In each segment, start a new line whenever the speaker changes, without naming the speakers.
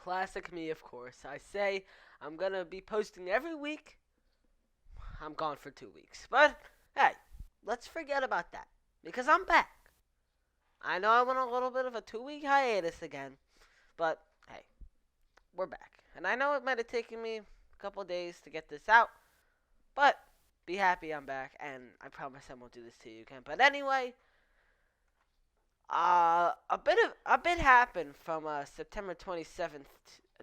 Classic me, of course. I say I'm gonna be posting every week. I'm gone for 2 weeks. But, hey, let's forget about that. Because I'm back. I know I went on a little bit of a 2 week hiatus again. But, hey, we're back. And I know it might have taken me a couple days to get this out. But, be happy I'm back. And I promise I won't do this to you again. But anyway, a bit happened from September 27th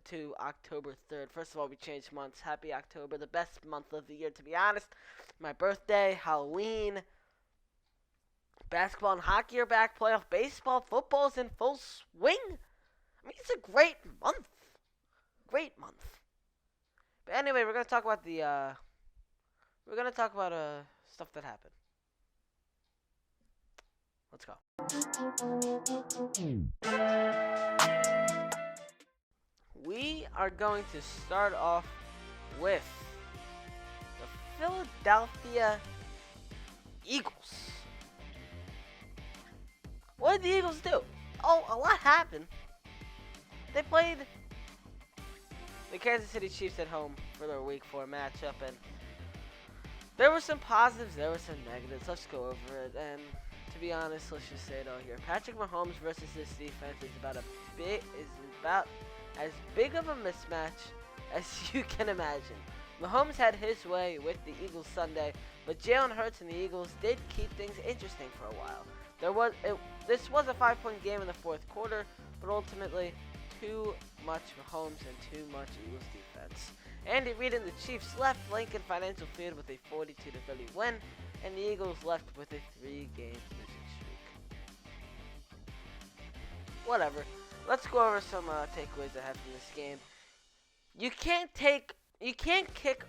to October 3rd. First of all, we changed months. Happy October, the best month of the year, to be honest. My birthday, Halloween, basketball and hockey are back. Playoff baseball, football's in full swing. I mean, it's a great month. Great month. But anyway, we're gonna talk about stuff that happened. Let's go. We are going to start off with the Philadelphia Eagles. What did the Eagles do? Oh, a lot happened. They played the Kansas City Chiefs at home for their Week 4 matchup, and there were some positives, there were some negatives. Let's go over it, and to be honest, let's just say it all here. Patrick Mahomes versus this defense is about as big of a mismatch as you can imagine. Mahomes had his way with the Eagles Sunday, but Jalen Hurts and the Eagles did keep things interesting for a while. This was a 5-point game in the fourth quarter, but ultimately too much Mahomes and too much Eagles defense. Andy Reid and the Chiefs left Lincoln Financial Field with a 42-30 win, and the Eagles left with a 3-game losing streak. Whatever. Let's go over some takeaways I had from this game. You can't kick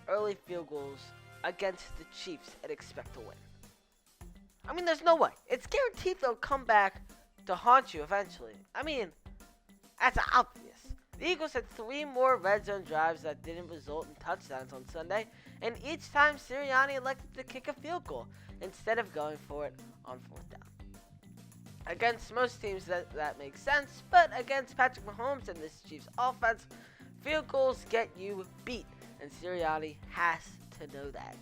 early field goals against the Chiefs and expect to win. I mean, there's no way. It's guaranteed they'll come back to haunt you eventually. I mean, that's obvious. The Eagles had 3 more red zone drives that didn't result in touchdowns on Sunday, and each time Sirianni elected to kick a field goal instead of going for it on 4th down. Against most teams that makes sense, but against Patrick Mahomes and this Chiefs offense, field goals get you beat, and Sirianni has to know that.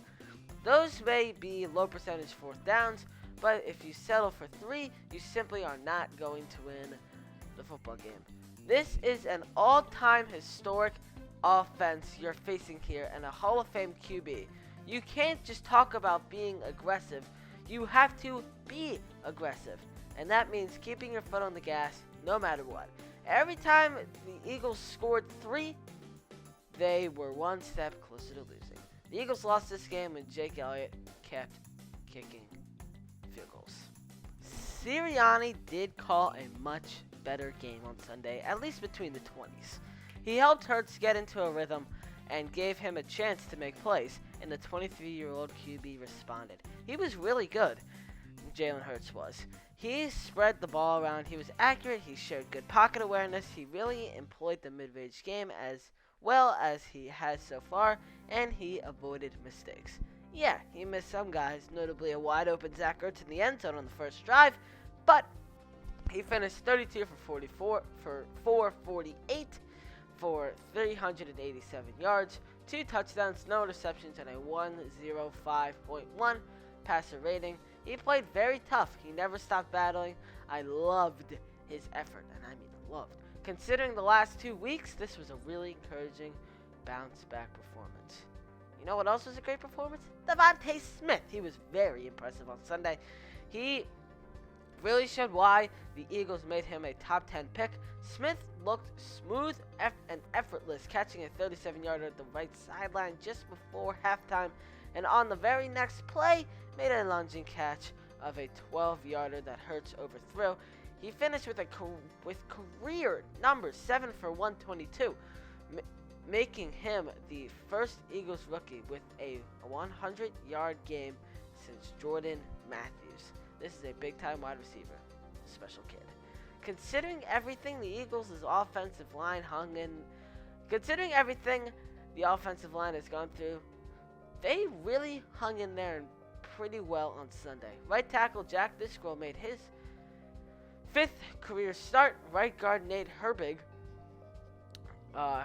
Those may be low percentage 4th downs, but if you settle for 3, you simply are not going to win the football game. This is an all-time historic offense you're facing here and a Hall of Fame QB. You can't just talk about being aggressive. You have to be aggressive. And that means keeping your foot on the gas no matter what. Every time the Eagles scored 3, they were one step closer to losing. The Eagles lost this game when Jake Elliott kept kicking field goals. Sirianni did call a much better game on Sunday, at least between the 20s. He helped Hurts get into a rhythm and gave him a chance to make plays, and the 23-year-old QB responded. He was really good, Jalen Hurts was. He spread the ball around, he was accurate, he showed good pocket awareness, he really employed the mid-range game as well as he has so far, and he avoided mistakes. Yeah, he missed some guys, notably a wide-open Zach Ertz in the end zone on the first drive, but he finished 32 for 448 for 387 yards, 2 touchdowns, no interceptions, and a 105.1 passer rating. He played very tough. He never stopped battling. I loved his effort, and I mean loved. Considering the last 2 weeks, this was a really encouraging bounce-back performance. You know what else was a great performance? Devontae Smith. He was very impressive on Sunday. He really showed why the Eagles made him a top 10 pick. Smith looked smooth and effortless, catching a 37-yarder at the right sideline just before halftime, and on the very next play, made a lunging catch of a 12-yarder that Hurts overthrew. He finished with career number 7 for 122, making him the first Eagles rookie with a 100-yard game since Jordan Matthews. This is a big-time wide receiver, special kid. Considering everything the Eagles' offensive line considering everything the offensive line has gone through, they really hung in there pretty well on Sunday. Right tackle Jack Discrow made his 5th career start. Right guard Nate Herbig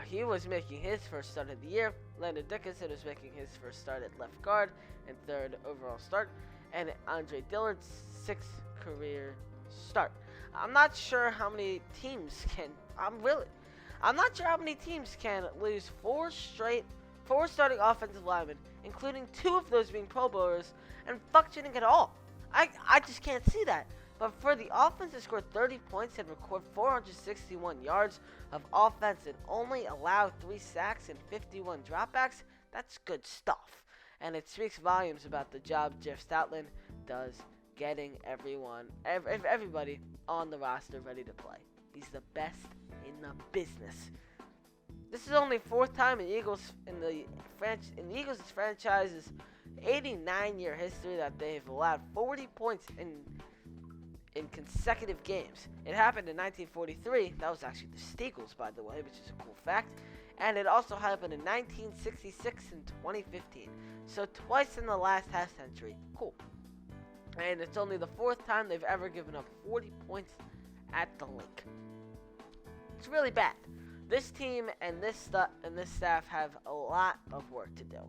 He was making his first start of the year. Landon Dickinson was making his first start at left guard and third overall start. And Andre Dillard's sixth career start. I'm not sure how many teams can. I'm not sure how many teams can lose four starting offensive linemen, including two of those being Pro Bowlers, and functioning at all. I just can't see that. But for the offense to score 30 points and record 461 yards of offense and only allow 3 sacks and 51 dropbacks, that's good stuff. And it speaks volumes about the job Jeff Stoutland does getting everybody on the roster ready to play. He's the best in the business. This is only fourth time in the Eagles' franchise's 89-year history that they've allowed 40 points in consecutive games. It happened in 1943. That was actually the Steagles, by the way, which is a cool fact. And it also happened in 1966 and 2015. So twice in the last half century. Cool. And it's only the fourth time they've ever given up 40 points at the link. It's really bad. This team and this staff have a lot of work to do.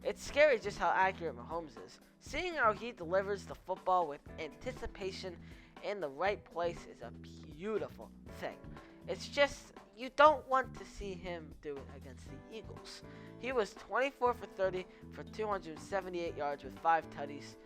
It's scary just how accurate Mahomes is. Seeing how he delivers the football with anticipation in the right place is a beautiful thing. It's just you don't want to see him do it against the Eagles. He was 24 for 30 for 278 yards with 5 tutties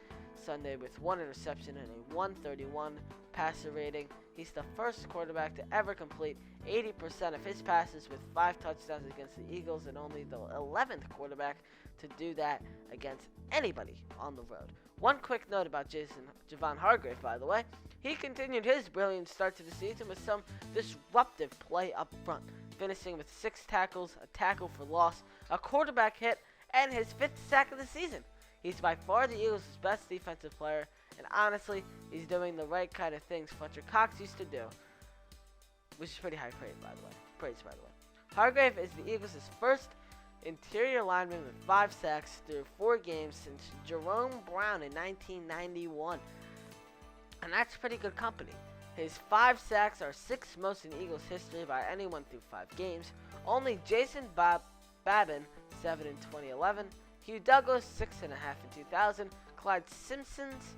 Sunday with 1 interception and a 131 passer rating. He's the first quarterback to ever complete 80% of his passes with 5 touchdowns against the Eagles and only the 11th quarterback to do that against anybody on the road. One quick note about Javon Hargrave, by the way. He continued his brilliant start to the season with some disruptive play up front, finishing with 6 tackles, a tackle for loss, a quarterback hit, and his 5th sack of the season. He's by far the Eagles' best defensive player, and honestly, he's doing the right kind of things Fletcher Cox used to do, which is pretty high praise, by the way. Hargrave is the Eagles' first interior lineman with 5 sacks through 4 games since Jerome Brown in 1991. And that's pretty good company. His 5 sacks are 6th most in Eagles history by anyone through 5 games. Only Jason Babin, 7 in 2011. Hugh Douglas, 6.5 in 2000. Clyde Simmons,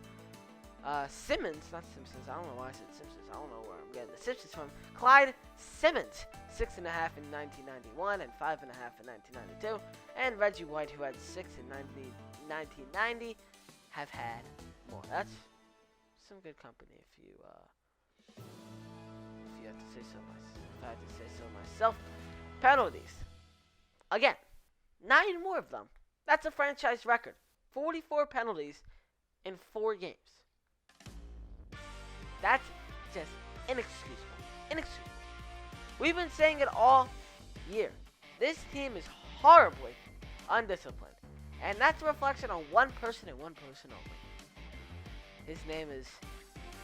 not Simpsons. I don't know why I said Simpsons. I don't know where I'm getting the Simpsons from. Clyde Simmons, 6.5 in 1991 and 5.5 in 1992. And Reggie White, who had 6 in 1990, have had more. That's some good company if you have to say so myself. If I had to say so myself. Penalties. Again, 9 more of them. That's a franchise record. 44 penalties in 4 games. That's just inexcusable. We've been saying it all year. This team is horribly undisciplined. And that's a reflection on one person and one person only. His name is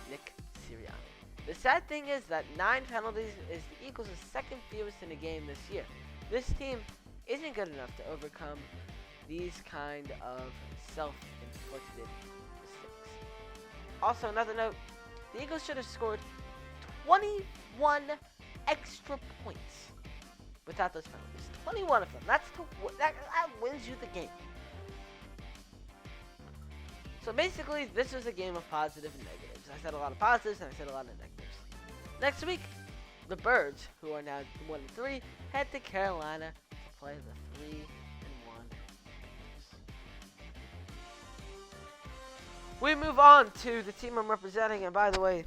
Nick Sirianni. The sad thing is that 9 penalties is the Eagles' second fewest in a game this year. This team isn't good enough to overcome these kind of self-inflicted mistakes. Also, another note, the Eagles should have scored 21 extra points without those penalties. 21 of them. That wins you the game. So basically, this was a game of positives and negatives. I said a lot of positives and I said a lot of negatives. Next week, the Birds, who are now 1-3, head to Carolina to play the 3-1. We move on to the team I'm representing, and by the way,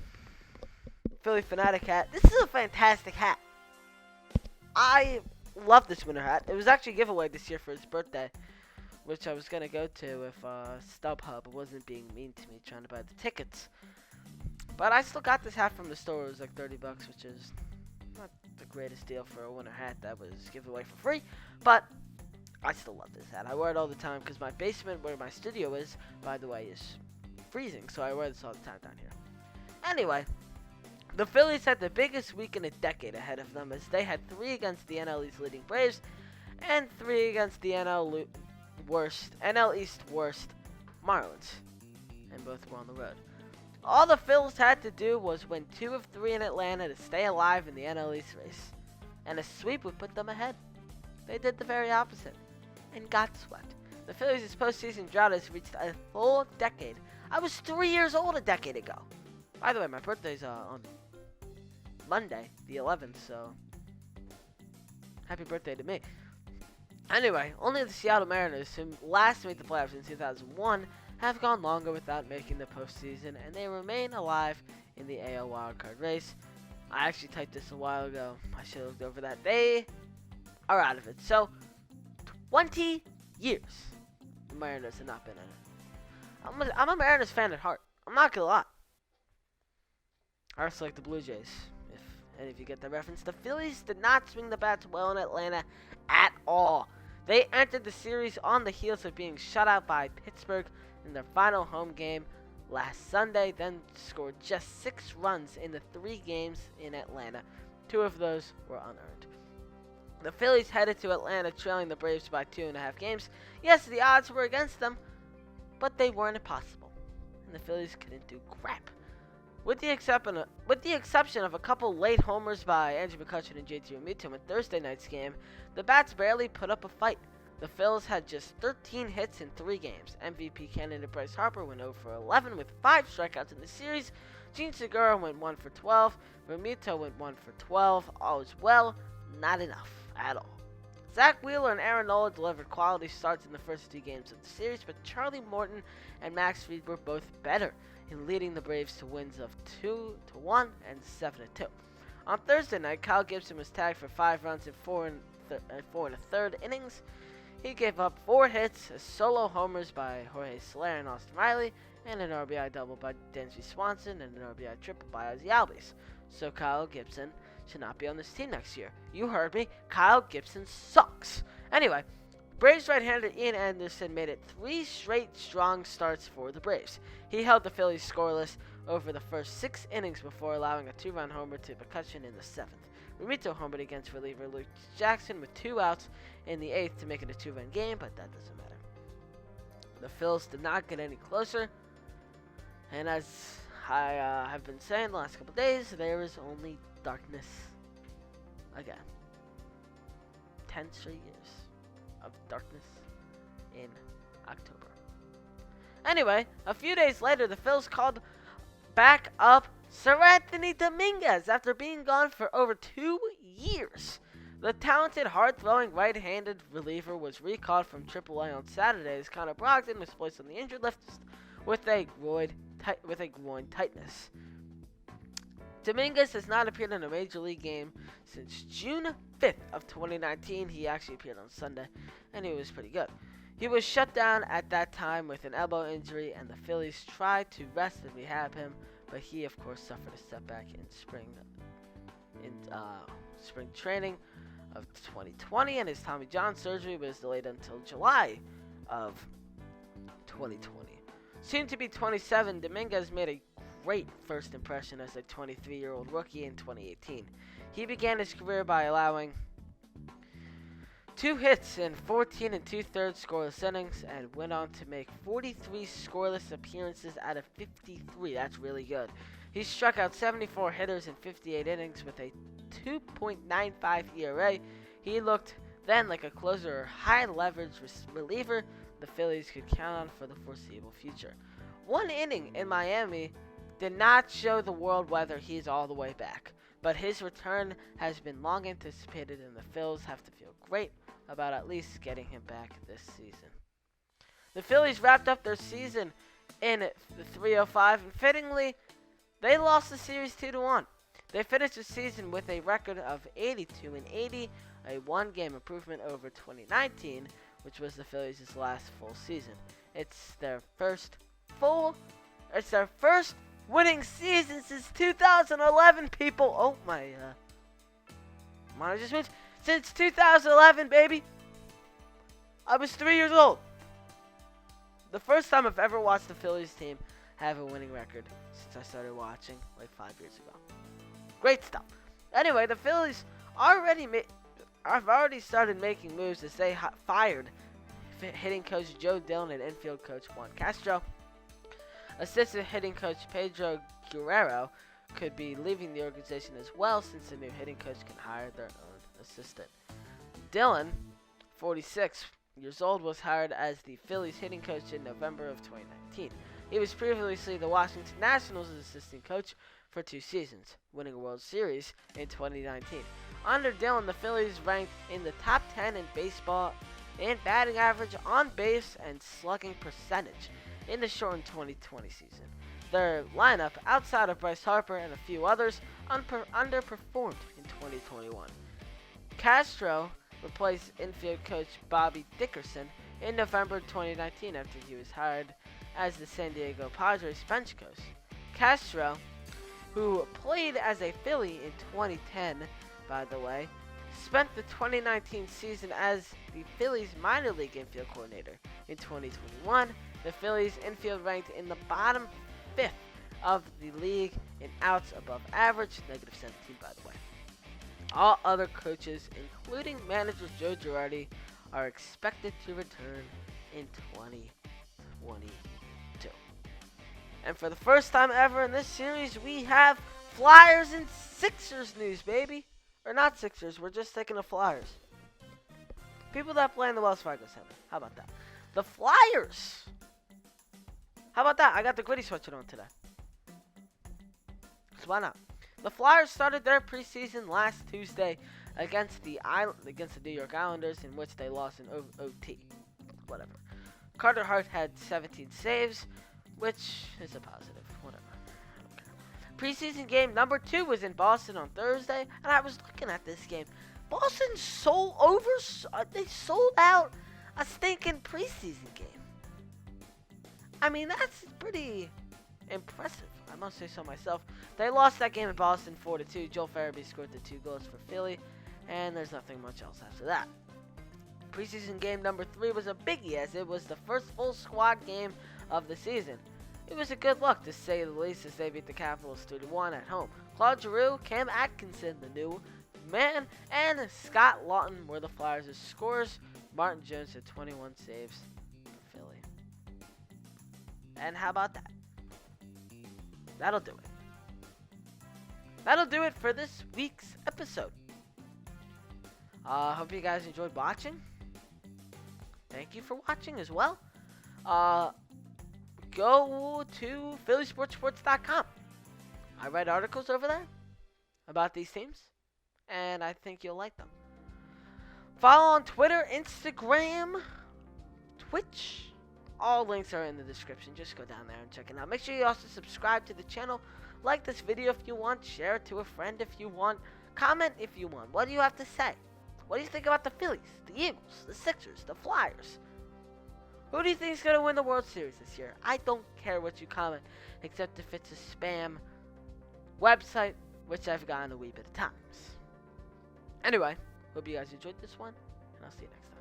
Philly Fanatic hat. This is a fantastic hat. I love this winter hat. It was actually a giveaway this year for his birthday, which I was going to go to if StubHub wasn't being mean to me trying to buy the tickets. But I still got this hat from the store. It was like $30, which is not the greatest deal for a winter hat that was given away for free. But I still love this hat. I wear it all the time because my basement where my studio is, by the way, is freezing. So I wear this all the time down here. Anyway, the Phillies had the biggest week in a decade ahead of them as they had 3 against the NL East leading Braves and 3 against the NL East worst Marlins. And both were on the road. All the Phillies had to do was win 2 of 3 in Atlanta to stay alive in the NL East race. and a sweep would put them ahead. They did the very opposite and got swept. The Phillies' postseason drought has reached a full decade. I was 3 years old a decade ago. By the way, my birthday's on Monday, the 11th, so happy birthday to me. Anyway, only the Seattle Mariners, who last made the playoffs in 2001, have gone longer without making the postseason, and they remain alive in the AL wildcard race. I actually typed this a while ago. I should have looked over that. They are out of it. So, 20 years the Mariners have not been in it. I'm a Mariners fan at heart. I'm not gonna lie. I also like the Blue Jays, if any of you get the reference. The Phillies did not swing the bats well in Atlanta at all. They entered the series on the heels of being shut out by Pittsburgh in their final home game last Sunday, then scored just 6 runs in the 3 games in Atlanta. 2 of those were unearned. The Phillies headed to Atlanta trailing the Braves by 2.5 games. Yes, the odds were against them, but they weren't impossible, and the Phillies couldn't do crap. With the exception of a couple late homers by Andrew McCutchen and JT Realmuto in Thursday night's game, the bats barely put up a fight. The Phils had just 13 hits in 3 games. MVP candidate Bryce Harper went 0 for 11 with 5 strikeouts in the series. Gene Segura went 1 for 12. Realmuto went 1 for 12. All is well, not enough at all. Zach Wheeler and Aaron Nola delivered quality starts in the first 2 games of the series, but Charlie Morton and Max Fried were both better in leading the Braves to wins of 2-1 and 7-2. On Thursday night, Kyle Gibson was tagged for 5 runs in 4 1/3 innings. He gave up 4 hits, a solo homers by Jorge Soler and Austin Riley, and an RBI double by Dansby Swanson and an RBI triple by Ozzie Albies. So Kyle Gibson should not be on this team next year. You heard me. Kyle Gibson sucks. Anyway, Braves right-hander Ian Anderson made it 3 straight strong starts for the Braves. He held the Phillies scoreless over the first 6 innings before allowing a 2-run homer to McCutchen in the 7th. Realmuto homered against reliever Luke Jackson with 2 outs in the 8th to make it a 2-run game, but that doesn't matter. The Phils did not get any closer, and as I have been saying the last couple days, there is only darkness again. 10 straight years of darkness in October. Anyway, a few days later, the Phils called back up Sir Anthony Dominguez after being gone for over 2 years. The talented, hard-throwing right-handed reliever was recalled from AAA on Saturday as Connor Brogdon was placed on the injured list with a groin tightness. Dominguez has not appeared in a major league game since June 5th of 2019. He actually appeared on Sunday, and he was pretty good. He was shut down at that time with an elbow injury, and the Phillies tried to rest and rehab him, but he, of course, suffered a setback in spring training of 2020, and his Tommy John surgery was delayed until July of 2020. Soon to be 27, Dominguez made a great first impression as a 23-year-old rookie in 2018. He began his career by allowing 2 hits in 14 2/3 scoreless innings and went on to make 43 scoreless appearances out of 53. That's really good. He struck out 74 hitters in 58 innings with a 2.95 ERA. He looked then like a closer or high-leverage reliever the Phillies could count on for the foreseeable future. 1 inning in Miami did not show the world whether he's all the way back, but his return has been long anticipated, and the Phils have to feel great about at least getting him back this season. The Phillies wrapped up their season in the 305, and fittingly, they lost the series 2-1. They finished the season with a record of 82-80, a 1-game improvement over 2019, which was the Phillies' last full season. It's their first winning season since 2011, people. Oh my, monitor switch. Since 2011, baby. I was 3 years old. The first time I've ever watched the Phillies team have a winning record since I started watching like 5 years ago. Great stuff. Anyway, the Phillies have already started making moves as they fired hitting coach Joe Dillon and infield coach Juan Castro. Assistant hitting coach Pedro Guerrero could be leaving the organization as well, since the new hitting coach can hire their own assistant. Dylan, 46 years old, was hired as the Phillies hitting coach in November of 2019. He was previously the Washington Nationals' assistant coach for 2 seasons, winning a World Series in 2019. Under Dylan, the Phillies ranked in the top 10 in baseball in batting average, on base, and slugging percentage in the shortened 2020 season. Their lineup, outside of Bryce Harper and a few others, underperformed in 2021. Castro replaced infield coach Bobby Dickerson in November 2019 after he was hired as the San Diego Padres bench coach. Castro, who played as a Philly in 2010, by the way, spent the 2019 season as the Phillies minor league infield coordinator. In 2021, the Phillies infield ranked in the bottom 5th of the league in outs above average, -17 by the way. All other coaches, including manager Joe Girardi, are expected to return in 2022. And for the first time ever in this series, we have Flyers and Sixers news, baby. Or not Sixers, we're just taking the Flyers. People that play in the Wells Fargo Center. How about that? The Flyers! How about that? I got the Gritty sweatshirt on today. So why not? The Flyers started their preseason last Tuesday against the New York Islanders, in which they lost in OT. Whatever. Carter Hart had 17 saves, which is a positive. Whatever. Preseason game number 2 was in Boston on Thursday, and I was looking at this game. Boston they sold out a stinking preseason game. I mean, that's pretty impressive. I must say so myself. They lost that game in Boston 4-2. Joel Farabee scored the 2 goals for Philly, and there's nothing much else after that. Preseason game number 3 was a biggie, as it was the first full squad game of the season. It was a good look, to say the least, as they beat the Capitals 2-1 at home. Claude Giroux, Cam Atkinson, the new man, and Scott Lawton were the Flyers' scorers. Martin Jones had 21 saves for Philly. And how about that? That'll do it. That'll do it for this week's episode. Hope you guys enjoyed watching. Thank you for watching as well. Go to phillysportsports.com. I write articles over there about these teams, and I think you'll like them. Follow on Twitter, Instagram, Twitch. All links are in the description. Just go down there and check it out. Make sure you also subscribe to the channel. Like this video if you want. Share it to a friend if you want. Comment if you want. What do you have to say? What do you think about the Phillies, the Eagles, the Sixers, the Flyers? Who do you think is going to win the World Series this year? I don't care what you comment, except if it's a spam website, which I've gotten a wee bit of times. Anyway, hope you guys enjoyed this one, and I'll see you next time.